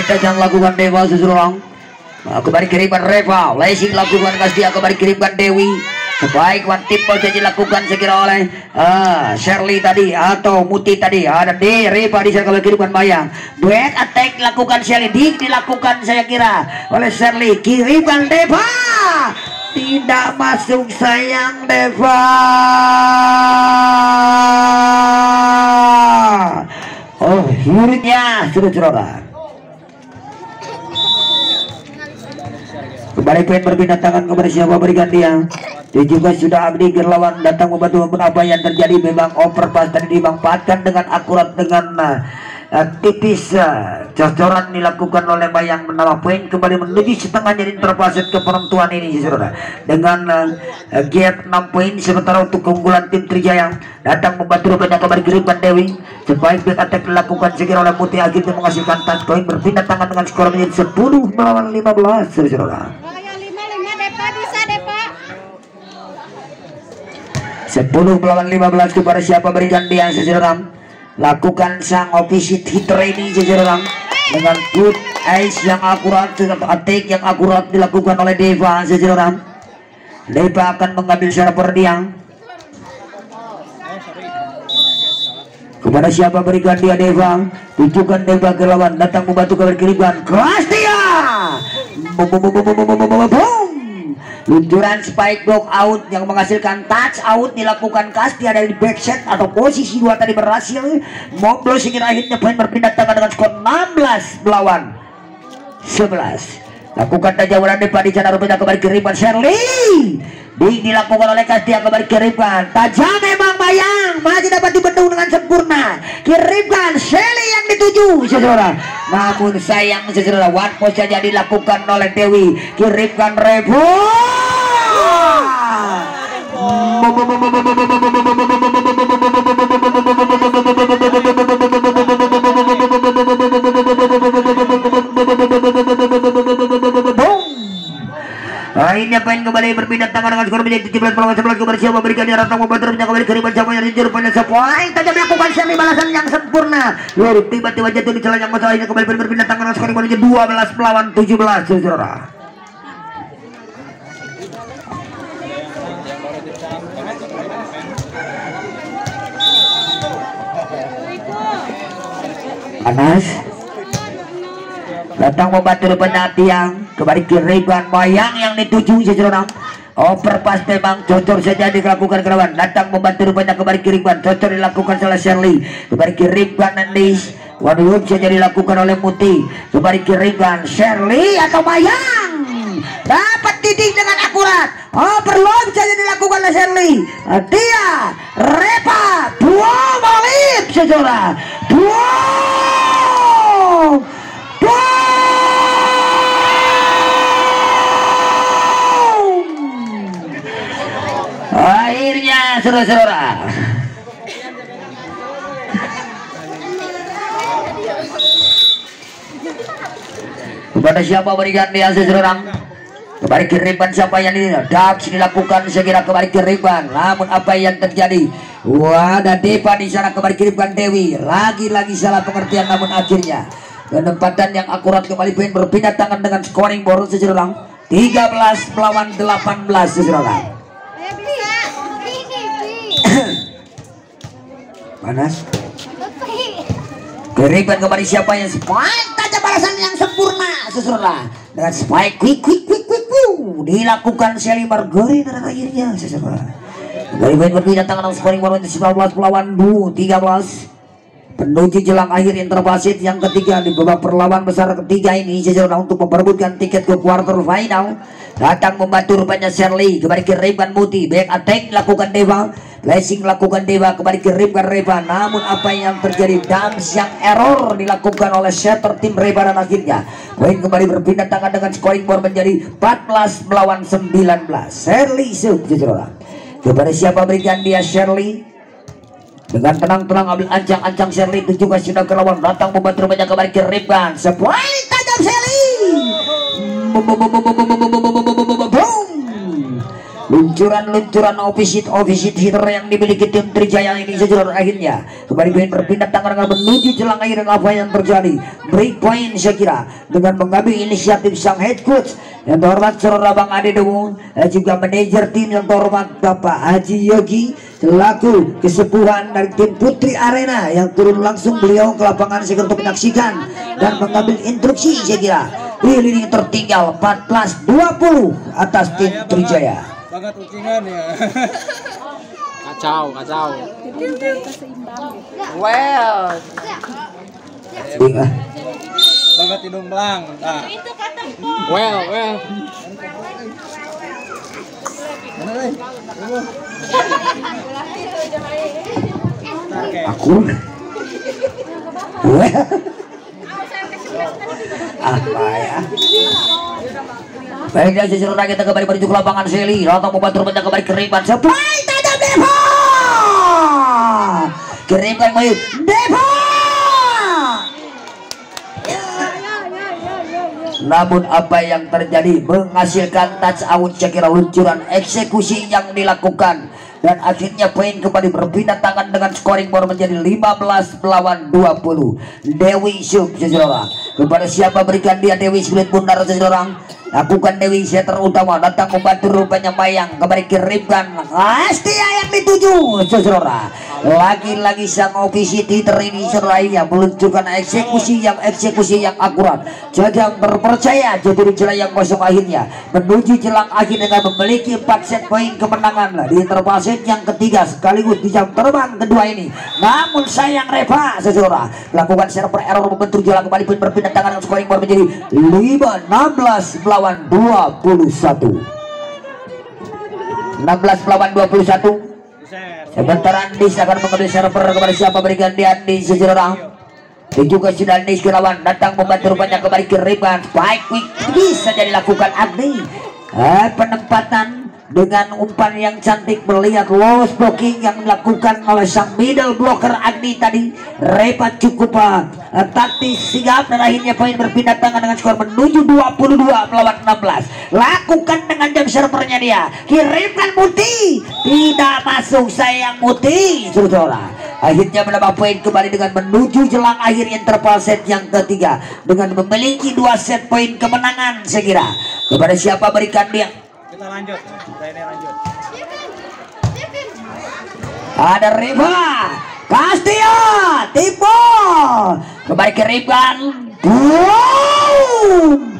S1: Kita jangan lakukan Dewa seseorang. Kembali kirimkan Reva, Lacing lakukan Kastia kembali kirimkan Dewi. Sebaik one tip saja dilakukan sekira oleh Shirley tadi atau Muti tadi. Ada Reva di sana kembali kirimkan Bayang. Duet attack dilakukan Shirley, Dik dilakukan saya kira oleh Shirley. Kirimkan Deva. Tidak masuk sayang Deva. Oh, hurutnya saudara. Kembali pengen berpindah tangan kepada siapa berikan dia. Dia juga sudah Abdi Gerlawan datang membantu apa yang terjadi. Memang overpass tadi dimanfaatkan dengan akurat dengan tipis. Cocoran dilakukan oleh Bayang menambah poin kembali menuju setengah jadi terpaset ke penentuan ini saudara. Dengan gap 6 poin sementara untuk keunggulan tim Trijaya datang membantu rupanya kembali kirimkan Dewi. Sebaik back attack dilakukan sekira oleh Muti akhirnya menghasilkan touch point berpindah tangan dengan skor menjadi 10 melawan 15 saudara. 10 melawan 15 kepada siapa berikan dia saudara. Lakukan sang opposite hitter ini saudara dengan good ice yang akurat atau attack yang akurat dilakukan oleh Deva saudara. Deva akan mengambil server dia. Kepada siapa berikan dia Deva. Tunjukkan Deva ke lawan datang membantu kembali kirimkan keras dia. Luncuran spike block out yang menghasilkan touch out dilakukan Kastia dari backset atau posisi 2 tadi berhasil. Moblo sehingga akhirnya poin berpindah tangan dengan skor 16 melawan 11. Lakukan tajawaran depan di sana rupanya kembali kirimkan Shirley. Dilakukan oleh Kastia kembali kirimkan. Tajam memang Bayang masih dapat dibendung dengan sempurna. Kirimkan Shirley yang dituju saudara. Namun sayang saudara one post saja dilakukan oleh Dewi. Kirimkan Revo. Akhirnya poin kembali berpindah tangan dengan skor menjadi 17 melawan 11 kembali siapa berikan dia datang membantu kembali kiriman siapa yang dijur pada sepoin tajam melakukan semi balasan yang sempurna. Lalu tiba-tiba jatuh di celah yang masalah ini kembali berpindah tangan dengan skor menjadi 12 melawan 17 saudara. Panas datang membantu rupanya tiang kembali kirimkan Bayang yang dituju saudara. Overpass memang cocor saja dilakukan kerawan datang membantu rupanya kembali kirimkan cocor dilakukan oleh Shirley kembali kirimkan Andis. Waduh saja dilakukan oleh Muti kembali kirimkan Shirley atau Bayang dapat titik dengan akurat. Overload saja dilakukan oleh Shirley. Dia Repa dua malip saudara. Akhirnya saudara-saudara kepada siapa berikan dia saudara. Kembali kirimkan siapa yang ini Daps dilakukan segera kembali kirimkan. Namun apa yang terjadi? Wah, ada Deva di sana kembali kirimkan Dewi. Lagi-lagi salah pengertian namun akhirnya penempatan yang akurat kembali pengen berpindah tangan dengan scoring board seseorang 13 melawan 18 seseorang. Panas. Keriban kembali siapa yang spike tajam balasan yang sempurna sesudah dengan spike quick dilakukan Shelly Margarita dan akhirnya sesudah kembali main berpindah tangan scoring bola 19 melawan 13 menuju jelang akhir interbasit yang ketiga di babak perlawanan besar ketiga ini sesudah untuk memperebutkan tiket ke quarter final. Datang membantu rupanya Shelly kembali kirimkan Muti back attack lakukan Deva blessing lakukan Deva kembali kirimkan Reva, namun apa yang terjadi dams yang error dilakukan oleh setter tim Reva dan akhirnya poin kembali berpindah tangan dengan scoring board menjadi 14 melawan 19. Shelly sejajar kepada siapa berikan dia Shelly dengan tenang-tenang ambil ancang-ancang Shelly itu juga sudah ke lawan datang membantu rupanya kembali kirimkan sebuah tajam Shelly luncuran ofisit hitter yang dimiliki tim Trijaya ini sejujur akhirnya kembali berpindah tangan dengan menuju jelang akhir. Apa yang terjadi break point saya kira dengan mengambil inisiatif sang head coach yang terhormat Saudara Bang Ade Dewu dan juga manajer tim yang terhormat Bapak Haji Yogi selaku kesepuhan dari tim Putri Arena yang turun langsung beliau ke lapangan sekitar untuk menyaksikan dan mengambil instruksi. Saya kira ini tertinggal 14-20 atas tim Trijaya.
S3: Banget ucingan ya.
S2: Kacau. Well.
S3: Banget hidung belang. Nah.
S4: Itu kata
S2: Well.
S3: Mana deh? Oke.
S1: Aku apa ya baiknya sesudah kita kembali menuju ke lapangan Shelly atau membantu rupanya kembali kirimkan supply tajam Deva kirimkan kembali Deva, namun apa yang terjadi menghasilkan touch out. Saya kira luncuran eksekusi yang dilakukan dan akhirnya poin kembali berpindah tangan dengan scoring board menjadi 15 melawan 20. Dewi Sub seseorang kepada siapa berikan dia Dewi Sulit Bundar seseorang lakukan Dewi setter utama datang membantu rupanya Mayang kembali kirimkan Astia yang dituju seseorang lagi-lagi sang ofisial terini seraya meluncurkan eksekusi yang akurat. Jajang terpercaya jadi jelang yang kosong akhirnya menuju jelang akhir dengan memiliki 4 set poin kemenangan di interbasit yang ketiga sekaligus di jam terbang kedua ini. Namun sayang Reva seseorang melakukan server error membentur jelang kembali pun berpindah tangan dengan scoring board menjadi 16 melawan 21. 16 melawan 21. Sebentar Andis akan mengambil server kepada siapa berikan dia Andis seseorang. Dan juga sudah Andis ke lawan datang membantu rupanya kembali kirimkan spike quick bisa jadi lakukan Agni. Penempatan dengan umpan yang cantik melihat low blocking yang dilakukan oleh sang middle blocker Agni tadi. Reva cukup taktis sigap dan akhirnya poin berpindah tangan dengan skor menuju 22 melawan 16. Lakukan dengan jam servernya dia kirimkan Muti tidak masuk sayang Muti saudara. Akhirnya menambah poin kembali dengan menuju jelang akhir interval set yang ketiga dengan memiliki 2 set poin kemenangan. Saya kira kepada siapa berikan dia
S3: Kita lanjut. Ini lanjut.
S1: ada Reva Castia Tipo kembali kirimkan boom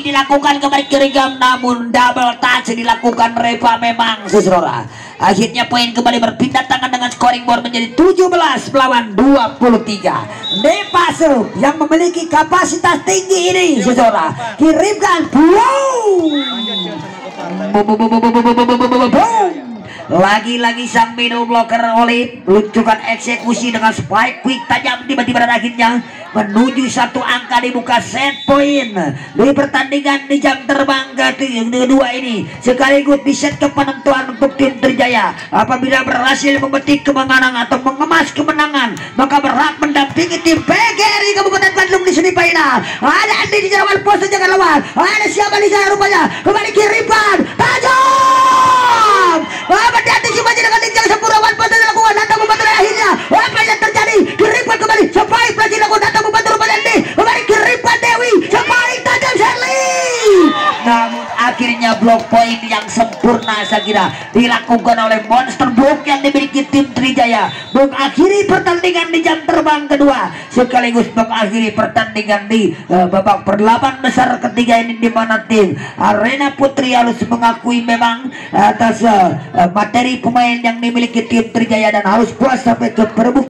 S1: dilakukan kembali kirimkan namun double touch dilakukan Reva memang seseorang. Akhirnya poin kembali berpindah tangan dengan scoring board menjadi 17 melawan 23. Depasu yang memiliki kapasitas tinggi ini seseorang kirimkan boom lagi-lagi sang middle blocker Olive luncurkan eksekusi dengan spike quick tajam tiba-tiba dan akhirnya menuju 1 angka dibuka set point di pertandingan di jam terbang kedua ini sekaligus di set penentuan untuk tim Trijaya. Apabila berhasil memetik kemenangan atau mengemas kemenangan maka berhak mendampingi tim PGRI Kabupaten Bandung di semi final. Ada Andi di jalan pos jangan lawan, ada siapa di sana rupanya kembali kirimkan tajam diantisipasi dengan tinggal sempurnawan pada dilakukan datang membantu akhirnya apa yang terjadi kirimkan kembali sampai Brazil lakukan datang membantu rupanya kembali kirimkan Dewi sampai tajam Shelly namun akhirnya hanya blok poin yang sempurna saya kira dilakukan oleh monster block yang dimiliki tim Trijaya. Mengakhiri pertandingan di jam terbang kedua sekaligus mengakhiri pertandingan di babak per-8 besar ketiga ini, di mana tim Arena Putri harus mengakui memang atas materi pemain yang dimiliki tim Trijaya dan harus puas sampai ke perebut